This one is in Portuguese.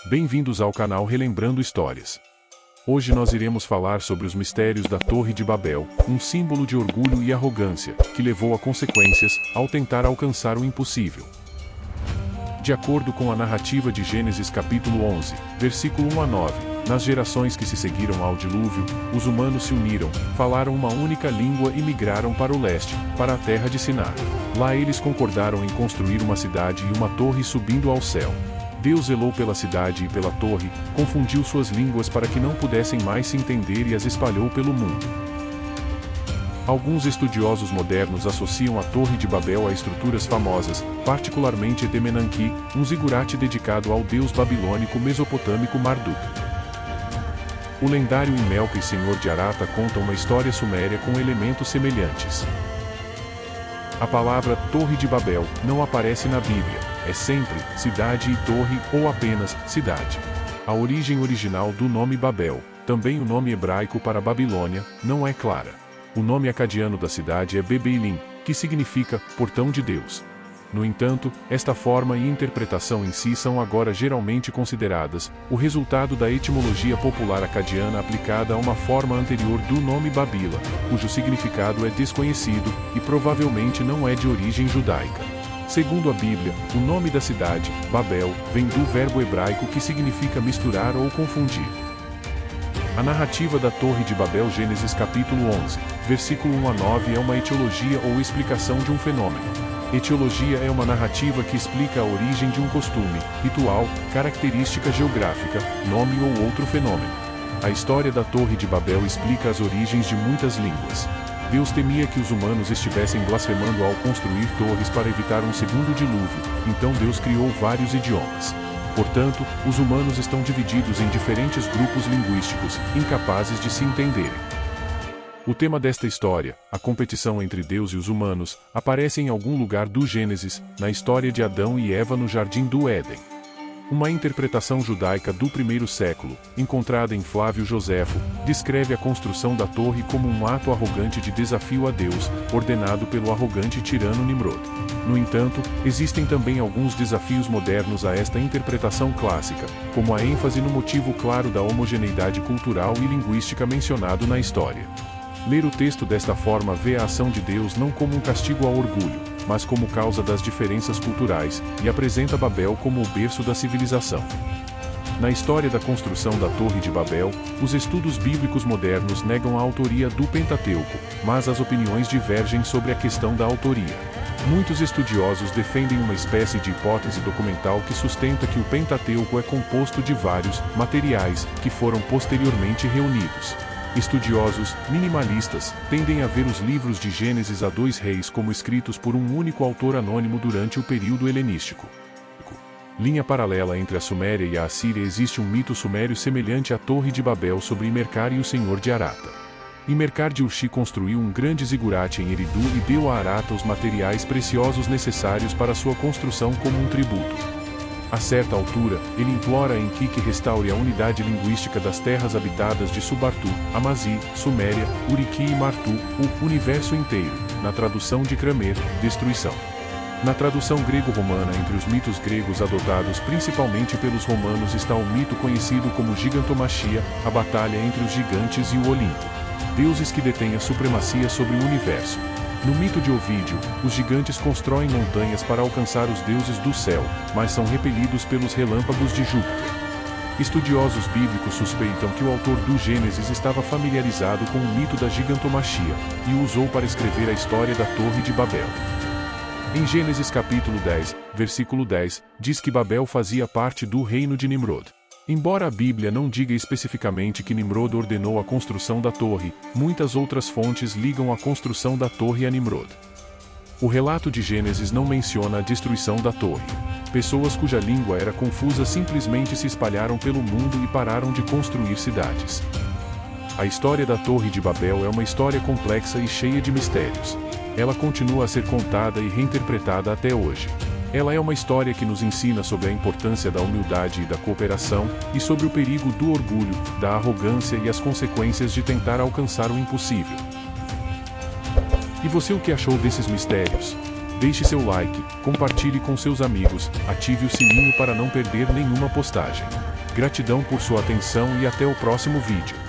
Bem-vindos ao canal Relembrando Histórias. Hoje nós iremos falar sobre os mistérios da Torre de Babel, um símbolo de orgulho e arrogância, que levou a consequências, ao tentar alcançar o impossível. De acordo com a narrativa de Gênesis capítulo 11, versículo 1 a 9, nas gerações que se seguiram ao dilúvio, os humanos se uniram, falaram uma única língua e migraram para o leste, para a terra de Sinar. Lá eles concordaram em construir uma cidade e uma torre subindo ao céu. Deus zelou pela cidade e pela torre, confundiu suas línguas para que não pudessem mais se entender e as espalhou pelo mundo. Alguns estudiosos modernos associam a Torre de Babel a estruturas famosas, particularmente Etemenanki, um zigurate dedicado ao deus babilônico mesopotâmico Marduk. O lendário Imelca e Senhor de Arata conta uma história suméria com elementos semelhantes. A palavra Torre de Babel não aparece na Bíblia. É sempre cidade e torre ou apenas cidade. A origem original do nome Babel, também o nome hebraico para Babilônia, não é clara. O nome acadiano da cidade é Bebeilim, que significa portão de Deus. No entanto, esta forma e interpretação em si são agora geralmente consideradas o resultado da etimologia popular acadiana aplicada a uma forma anterior do nome Babila, cujo significado é desconhecido e provavelmente não é de origem judaica. Segundo a Bíblia, o nome da cidade, Babel, vem do verbo hebraico que significa misturar ou confundir. A narrativa da Torre de Babel, Gênesis capítulo 11, versículo 1 a 9 é uma etiologia ou explicação de um fenômeno. Etiologia é uma narrativa que explica a origem de um costume, ritual, característica geográfica, nome ou outro fenômeno. A história da Torre de Babel explica as origens de muitas línguas. Deus temia que os humanos estivessem blasfemando ao construir torres para evitar um segundo dilúvio, então Deus criou vários idiomas. Portanto, os humanos estão divididos em diferentes grupos linguísticos, incapazes de se entenderem. O tema desta história, a competição entre Deus e os humanos, aparece em algum lugar do Gênesis, na história de Adão e Eva no Jardim do Éden. Uma interpretação judaica do primeiro século, encontrada em Flávio Joséfo, descreve a construção da torre como um ato arrogante de desafio a Deus, ordenado pelo arrogante tirano Nimrod. No entanto, existem também alguns desafios modernos a esta interpretação clássica, como a ênfase no motivo claro da homogeneidade cultural e linguística mencionado na história. Ler o texto desta forma vê a ação de Deus não como um castigo ao orgulho, mas como causa das diferenças culturais, e apresenta Babel como o berço da civilização. Na história da construção da Torre de Babel, os estudos bíblicos modernos negam a autoria do Pentateuco, mas as opiniões divergem sobre a questão da autoria. Muitos estudiosos defendem uma espécie de hipótese documental que sustenta que o Pentateuco é composto de vários materiais que foram posteriormente reunidos. Estudiosos, minimalistas, tendem a ver os livros de Gênesis a 2 Reis como escritos por um único autor anônimo durante o período helenístico. Linha paralela entre a Suméria e a Assíria. Existe um mito sumério semelhante à Torre de Babel sobre Imercar e o Senhor de Arata. Imercar de Uxi construiu um grande zigurate em Eridu e deu a Arata os materiais preciosos necessários para sua construção como um tributo. A certa altura, ele implora Enki que restaure a unidade linguística das terras habitadas de Subartu, Amazi, Suméria, Uriki e Martu, o universo inteiro, na tradução de Kramer, destruição. Na tradução grego-romana entre os mitos gregos adotados principalmente pelos romanos está o mito conhecido como Gigantomachia, a batalha entre os gigantes e o Olimpo. Deuses que detêm a supremacia sobre o universo. No mito de Ovídio, os gigantes constroem montanhas para alcançar os deuses do céu, mas são repelidos pelos relâmpagos de Júpiter. Estudiosos bíblicos suspeitam que o autor do Gênesis estava familiarizado com o mito da gigantomachia, e o usou para escrever a história da Torre de Babel. Em Gênesis capítulo 10, versículo 10, diz que Babel fazia parte do reino de Nimrod. Embora a Bíblia não diga especificamente que Nimrod ordenou a construção da torre, muitas outras fontes ligam a construção da torre a Nimrod. O relato de Gênesis não menciona a destruição da torre. Pessoas cuja língua era confusa simplesmente se espalharam pelo mundo e pararam de construir cidades. A história da Torre de Babel é uma história complexa e cheia de mistérios. Ela continua a ser contada e reinterpretada até hoje. Ela é uma história que nos ensina sobre a importância da humildade e da cooperação, e sobre o perigo do orgulho, da arrogância e as consequências de tentar alcançar o impossível. E você, o que achou desses mistérios? Deixe seu like, compartilhe com seus amigos, ative o sininho para não perder nenhuma postagem. Gratidão por sua atenção e até o próximo vídeo.